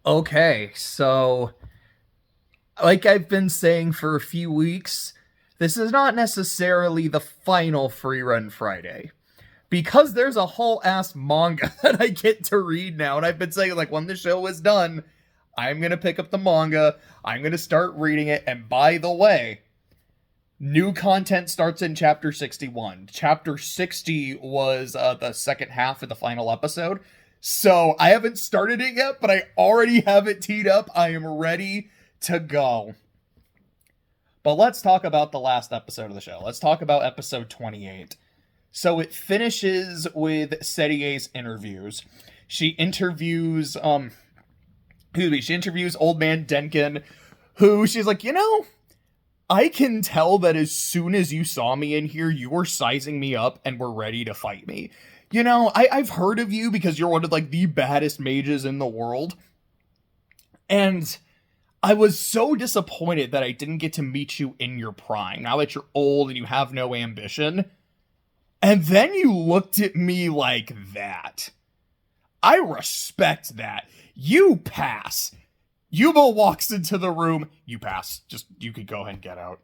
Okay, so like I've been saying for a few weeks, this is not necessarily the final Frieren Friday. Because there's a whole ass manga that I get to read now, and I've been saying, like, when the show is done, I'm gonna pick up the manga, I'm gonna start reading it, and by the way, new content starts in chapter 61. Chapter 60 was the second half of the final episode. So I haven't started it yet, but I already have it teed up. I am ready to go. But let's talk about the last episode of the show. Let's talk about episode 28. So it finishes with Serie's interviews. She interviews she interviews old man Denkin, who she's like, I can tell that as soon as you saw me in here, you were sizing me up and were ready to fight me. I've heard of you because you're one of like the baddest mages in the world. And I was so disappointed that I didn't get to meet you in your prime, now that you're old and you have no ambition. And then you looked at me like that. I respect that. You pass. Yuba walks into the room. You pass. Just, you could go ahead and get out.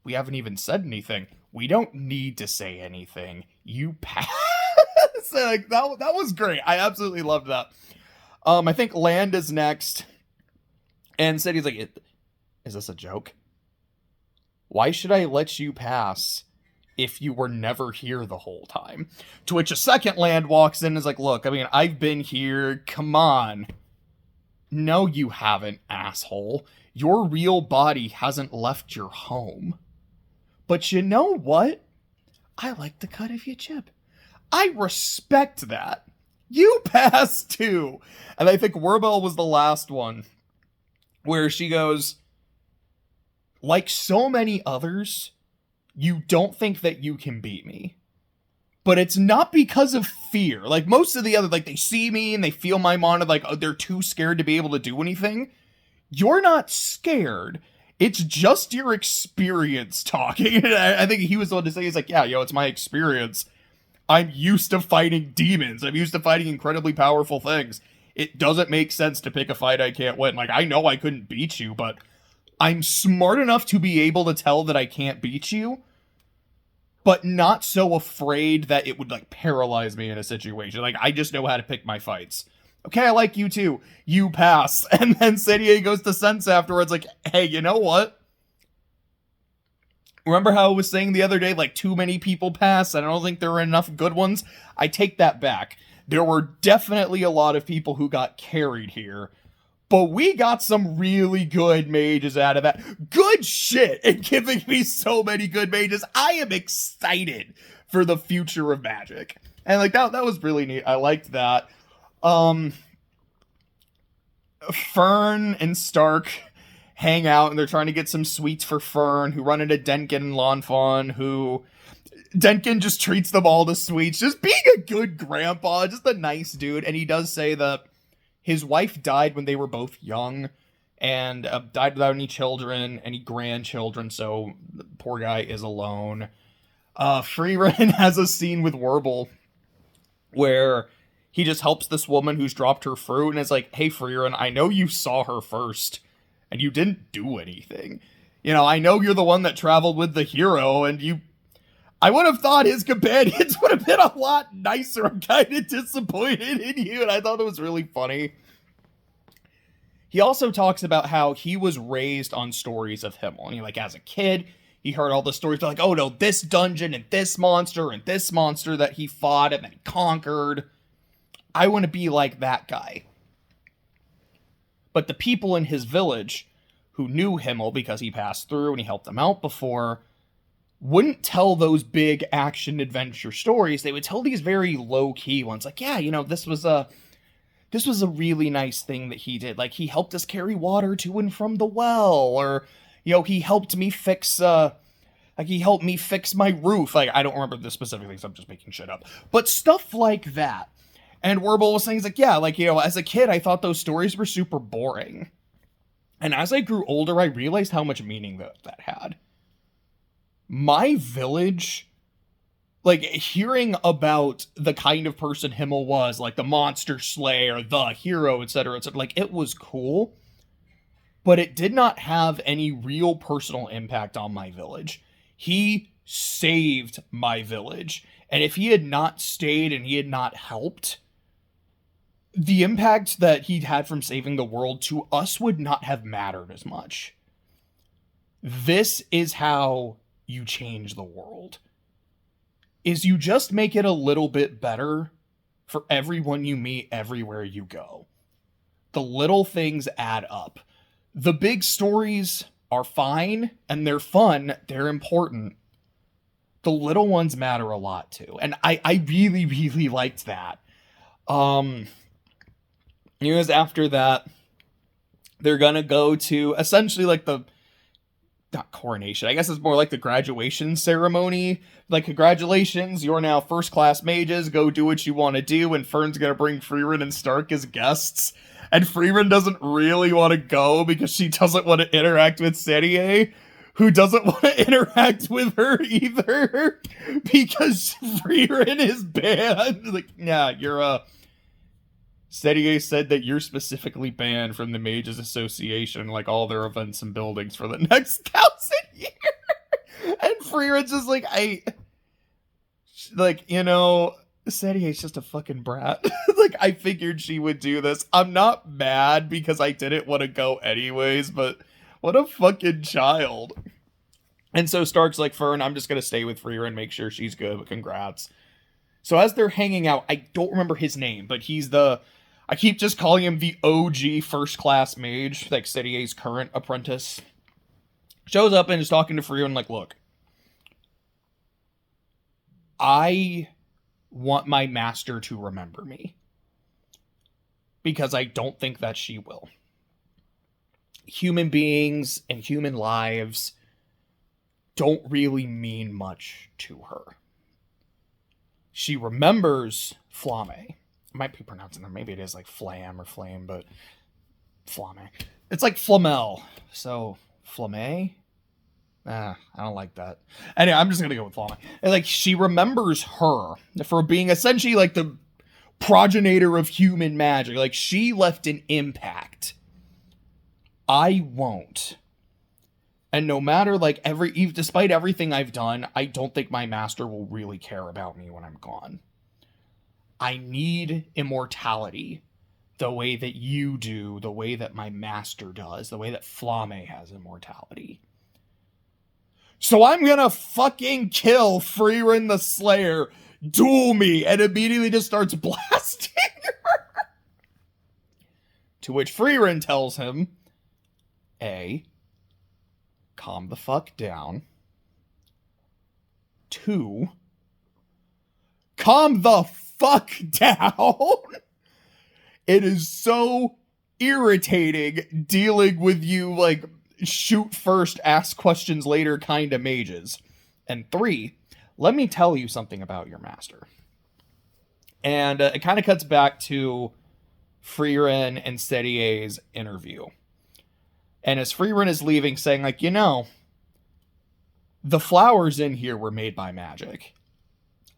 We haven't even said anything. We don't need to say anything. You pass. Like, that was great. I absolutely loved that. I think Land is next. And said he's like, is this a joke? Why should I let you pass if you were never here the whole time? To which a second Land walks in and is like, look, I mean, I've been here. Come on. No, you haven't, asshole. Your real body hasn't left your home. But you know what? I like the cut of your chip. I respect that. You pass too. And I think Werbel was the last one where she goes, like so many others, you don't think that you can beat me. But it's not because of fear. Like most of the other, like they see me and they feel my mana, like they're too scared to be able to do anything. You're not scared. It's just your experience talking. And I think he was the one to say, he's like, yeah, it's my experience. I'm used to fighting demons. I'm used to fighting incredibly powerful things. It doesn't make sense to pick a fight I can't win. Like, I know I couldn't beat you, but I'm smart enough to be able to tell that I can't beat you, but not so afraid that it would, like, paralyze me in a situation. Like, I just know how to pick my fights. Okay, I like you too. You pass. And then Serie goes to Sense afterwards, like, hey, you know what? Remember how I was saying the other day, like, too many people pass, and I don't think there are enough good ones? I take that back. There were definitely a lot of people who got carried here, but we got some really good mages out of that. Good shit in giving me so many good mages. I am excited for the future of Magic. And, like, that was really neat. I liked that. Fern and Stark hang out, and they're trying to get some sweets for Fern, who run into Denkin and Lanfon, who Denkin just treats them all to sweets, just being a good grandpa, just a nice dude. And he does say that his wife died when they were both young, and died without any children, any grandchildren, so the poor guy is alone. Frieren has a scene with Werble where he just helps this woman who's dropped her fruit, and is like, hey, Frieren, I know you saw her first, and you didn't do anything. I know you're the one that traveled with the hero, and I would have thought his companions would have been a lot nicer. I'm kind of disappointed in you, and I thought it was really funny. He also talks about how he was raised on stories of Himmel, and like, as a kid, he heard all the stories like, oh no, this dungeon, and this monster that he fought and then conquered. I want to be like that guy. But the people in his village who knew Himmel because he passed through and he helped them out before wouldn't tell those big action adventure stories. They would tell these very low-key ones. Like, yeah, this was a really nice thing that he did. Like, he helped us carry water to and from the well. Or, he helped me fix my roof. Like, I don't remember the specific things. I'm just making shit up. But stuff like that. And Werble was saying, like, yeah, like, as a kid, I thought those stories were super boring. And as I grew older, I realized how much meaning that had. My village like, hearing about the kind of person Himmel was, like the monster slayer, the hero, etc., etc., like, it was cool, but it did not have any real personal impact on my village. He saved my village, and if he had not stayed and he had not helped, the impact that he'd had from saving the world to us would not have mattered as much. This is how you change the world. Is you just make it a little bit better for everyone you meet everywhere you go. The little things add up. The big stories are fine, and they're fun, they're important. The little ones matter a lot too. And I really, really liked that. Years after that, they're gonna go to essentially like the, not coronation, I guess it's more like the graduation ceremony. Like, congratulations, you're now first class mages, go do what you want to do, and Fern's gonna bring Frieren and Stark as guests. And Frieren doesn't really want to go because she doesn't want to interact with Serie, who doesn't want to interact with her either, because Frieren is banned. Like, yeah, you're Serie said that you're specifically banned from the Mages Association, like all their events and buildings for the next 1,000 years. And Frieren's just like, Serie's just a fucking brat. Like, I figured she would do this. I'm not mad because I didn't want to go anyways, but what a fucking child. And so Stark's like, Fern, I'm just going to stay with Frieren, make sure she's good, but congrats. So as they're hanging out, I don't remember his name, but he's I keep just calling him the OG first class mage, like Serie's current apprentice. Shows up and is talking to Frieren like, look, I want my master to remember me, because I don't think that she will. Human beings and human lives don't really mean much to her. She remembers Flamme. I might be pronouncing that. Maybe it is like Flam or Flame, but Flamme. It's like Flamel. So, Flamme? I don't like that. Anyway, I'm just gonna go with Flamme. And, like, she remembers her for being essentially like the progenitor of human magic. Like, she left an impact. I won't. And no matter, like, despite everything I've done, I don't think my master will really care about me when I'm gone. I need immortality the way that you do, the way that my master does, the way that Flamme has immortality. So I'm gonna fucking kill Frieren the Slayer, duel me, and immediately just starts blasting her. To which Frieren tells him, A, calm the fuck down. 2, calm the fuck down. It is so irritating dealing with you, like, shoot first, ask questions later kind of mages. And 3, let me tell you something about your master. And it kind of cuts back to Frieren and Serie's interview. And as Frieren is leaving, saying, like, the flowers in here were made by magic.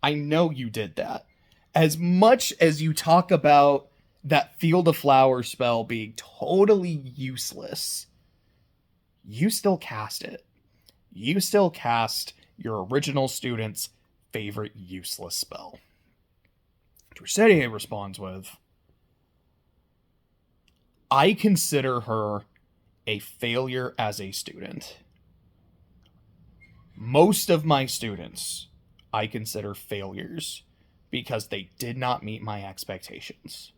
I know you did that. As much as you talk about that Field of Flowers spell being totally useless, you still cast it. You still cast your original student's favorite useless spell. Serie responds with, I consider her a failure as a student. Most of my students I consider failures because they did not meet my expectations.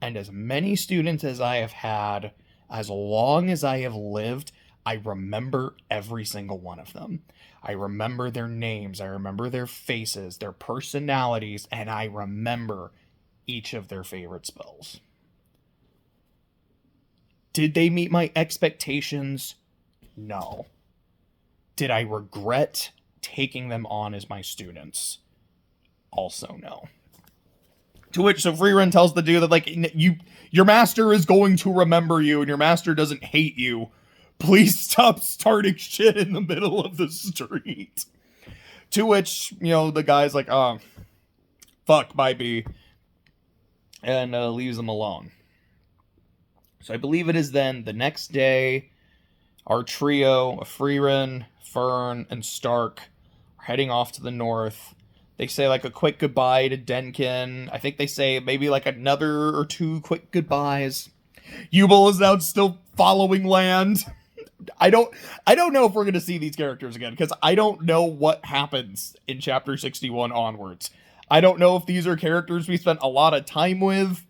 And as many students as I have had, as long as I have lived, I remember every single one of them. I remember their names, I remember their faces, their personalities, and I remember each of their favorite spells. Did they meet my expectations? No. Did I regret taking them on as my students? Also no. To which, so Frieren tells the dude that, like, your master is going to remember you, and your master doesn't hate you. Please stop starting shit in the middle of the street. To which, the guy's like, oh, fuck, might be, and leaves them alone. So I believe it is then the next day, our trio of Frieren, Fern, and Stark are heading off to the north. They say like a quick goodbye to Denkin. I think they say maybe like another or two quick goodbyes. Yubel is now still following land. I don't know if we're going to see these characters again, because I don't know what happens in chapter 61 onwards. I don't know if these are characters we spent a lot of time with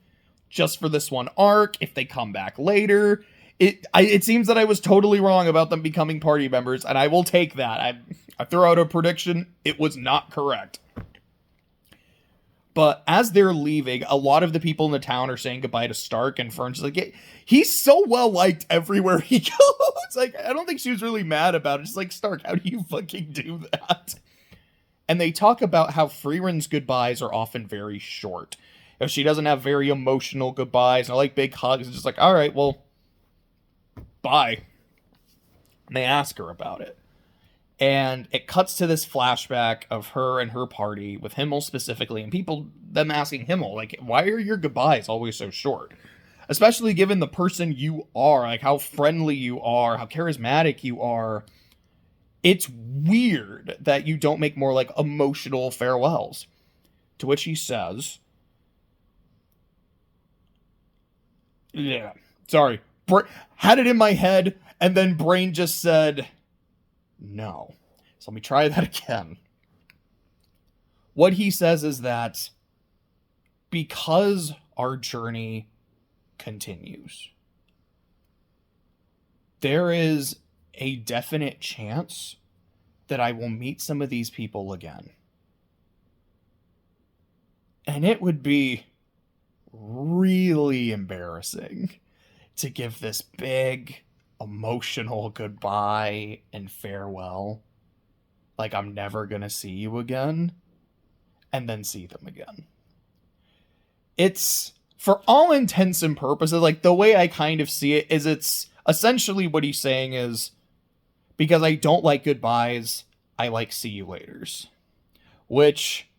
just for this one arc, if they come back later. It seems that I was totally wrong about them becoming party members, and I will take that. I throw out a prediction. It was not correct. But as they're leaving, a lot of the people in the town are saying goodbye to Stark, and Fern's like, he's so well liked everywhere he goes. Like, I don't think she was really mad about it. She's like, Stark, how do you fucking do that? And they talk about how Frieren's goodbyes are often very short. If she doesn't have very emotional goodbyes, and I like big hugs, it's just like, all right, well, bye. And they ask her about it. And it cuts to this flashback of her and her party, with Himmel specifically, and them asking Himmel, like, why are your goodbyes always so short? Especially given the person you are, like how friendly you are, how charismatic you are. It's weird that you don't make more like emotional farewells. To which he says, yeah, sorry, had it in my head, and then brain just said, no. So let me try that again. What he says is that because our journey continues, there is a definite chance that I will meet some of these people again. And it would be really embarrassing to give this big emotional goodbye and farewell, like I'm never gonna see you again, and then see them again. It's, for all intents and purposes, like the way I kind of see it is, it's essentially what he's saying is, because I don't like goodbyes, I like see you laters. Which,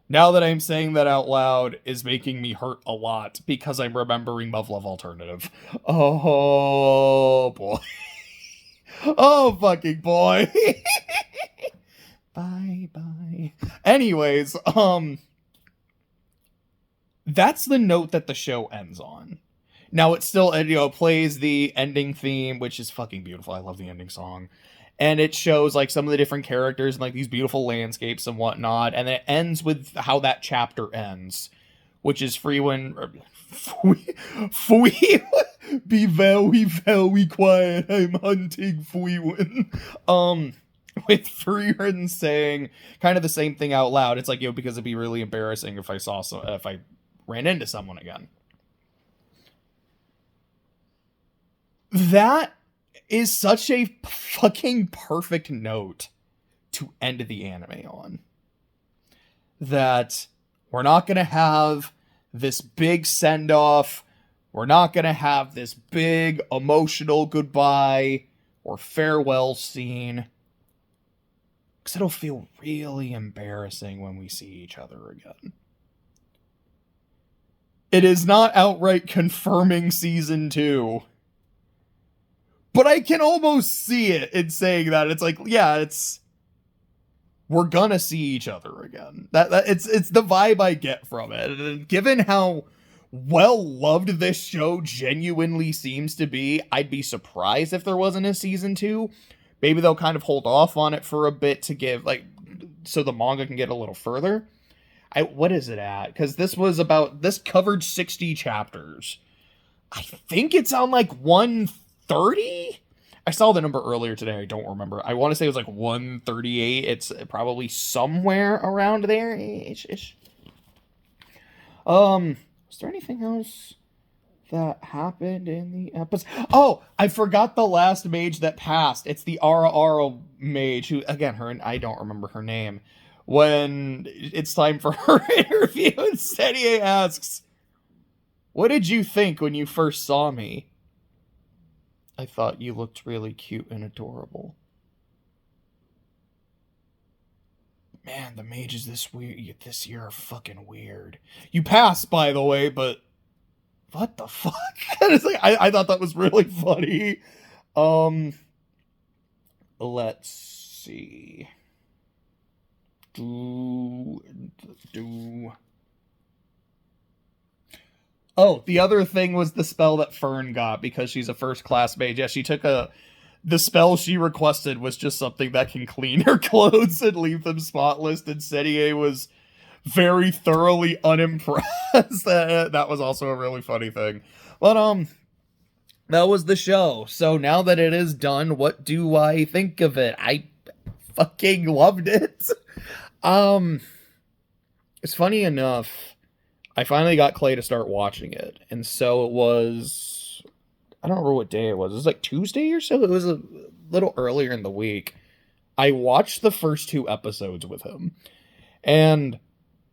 now that I'm saying that out loud, is making me hurt a lot, because I'm remembering Love Alternative. Oh, boy. Oh, fucking boy. Bye. Anyways, that's the note that the show ends on. Now, it still, plays the ending theme, which is fucking beautiful. I love the ending song. And it shows, like, some of the different characters and, like, these beautiful landscapes and whatnot. And it ends with how that chapter ends, which is Frieren... Be very quiet. I'm hunting Frieren. With Frieren saying kind of the same thing out loud. It's like, because it'd be really embarrassing if I ran into someone again. That is such a fucking perfect note to end the anime on. That we're not going to have this big send-off. We're not going to have this big emotional goodbye or farewell scene. Because it'll feel really embarrassing when we see each other again. It is not outright confirming season 2. But I can almost see it in saying that. It's like, yeah, we're gonna see each other again. It's the vibe I get from it. And given how well loved this show genuinely seems to be, I'd be surprised if there wasn't a season 2. Maybe they'll kind of hold off on it for a bit to give, like, so the manga can get a little further. What is it at? Because this covered 60 chapters. I think it's on like 130? I saw the number earlier today. I don't remember. I want to say it was like 138. It's probably somewhere around there. Ish. Is there anything else that happened in the episode? Oh, I forgot the last mage that passed. It's the Ara mage who, again, I don't remember her name. When it's time for her interview, and Senie asks, "What did you think when you first saw me?" "I thought you looked really cute and adorable." Man, the mages this year are fucking weird. You passed, by the way, but what the fuck? It's like, I thought that was really funny. Let's see. Oh, the other thing was the spell that Fern got because she's a first class mage. Yeah, she took the spell she requested was just something that can clean her clothes and leave them spotless, and Setier was very thoroughly unimpressed. That was also a really funny thing. But that was the show. So now that it is done, what do I think of it? I fucking loved it. It's funny enough, I finally got Clay to start watching it, and so it was, I don't remember what day it was. It was like Tuesday or so. It was a little earlier in the week. I watched the first 2 episodes with him, and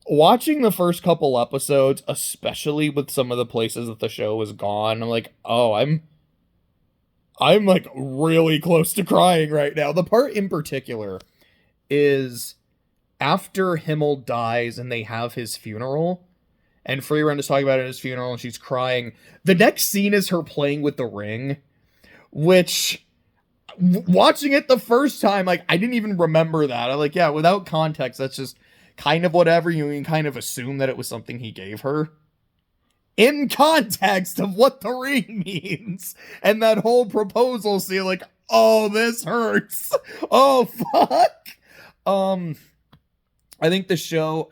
watching the first couple episodes, especially with some of the places that the show was gone, I'm like, oh, I'm like really close to crying right now. The part in particular is after Himmel dies and they have his funeral, and Frieren is talking about it at his funeral and she's crying. The next scene is her playing with the ring, which, watching it the first time, like, I didn't even remember that. I'm like, yeah, without context, that's just kind of whatever. You can kind of assume that it was something he gave her. In context of what the ring means, and that whole proposal scene, like, oh, this hurts. Oh, fuck. I think the show,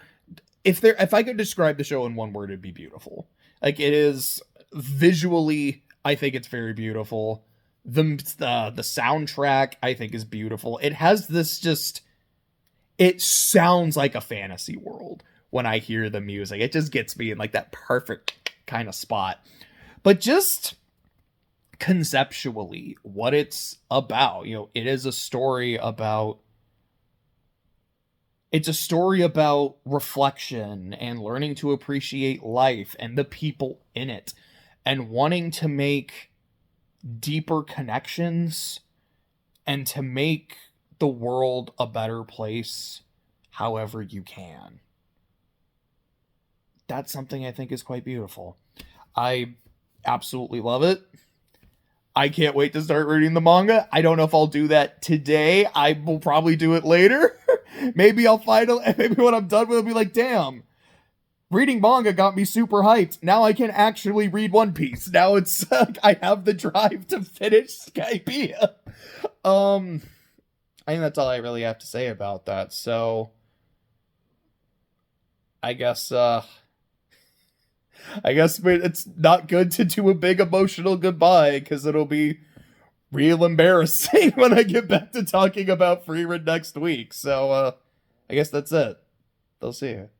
if I could describe the show in one word, it'd be beautiful. Like, it is visually, I think it's very beautiful. The soundtrack, I think, is beautiful. It has this just, it sounds like a fantasy world when I hear the music. It just gets me in like that perfect kind of spot. But just conceptually, what it's about, it is a story about, it's a story about reflection and learning to appreciate life and the people in it and wanting to make deeper connections and to make the world a better place however you can. That's something I think is quite beautiful. I absolutely love it. I can't wait to start reading the manga. I don't know if I'll do that today. I will probably do it later. Maybe I'll maybe when I'm done with it, I'll be like, damn, reading manga got me super hyped. Now I can actually read One Piece. Now it's, I have the drive to finish Skypiea. I think that's all I really have to say about that. So, I guess it's not good to do a big emotional goodbye, because it'll be real embarrassing when I get back to talking about Frieren next week. So, I guess that's it. They'll see you.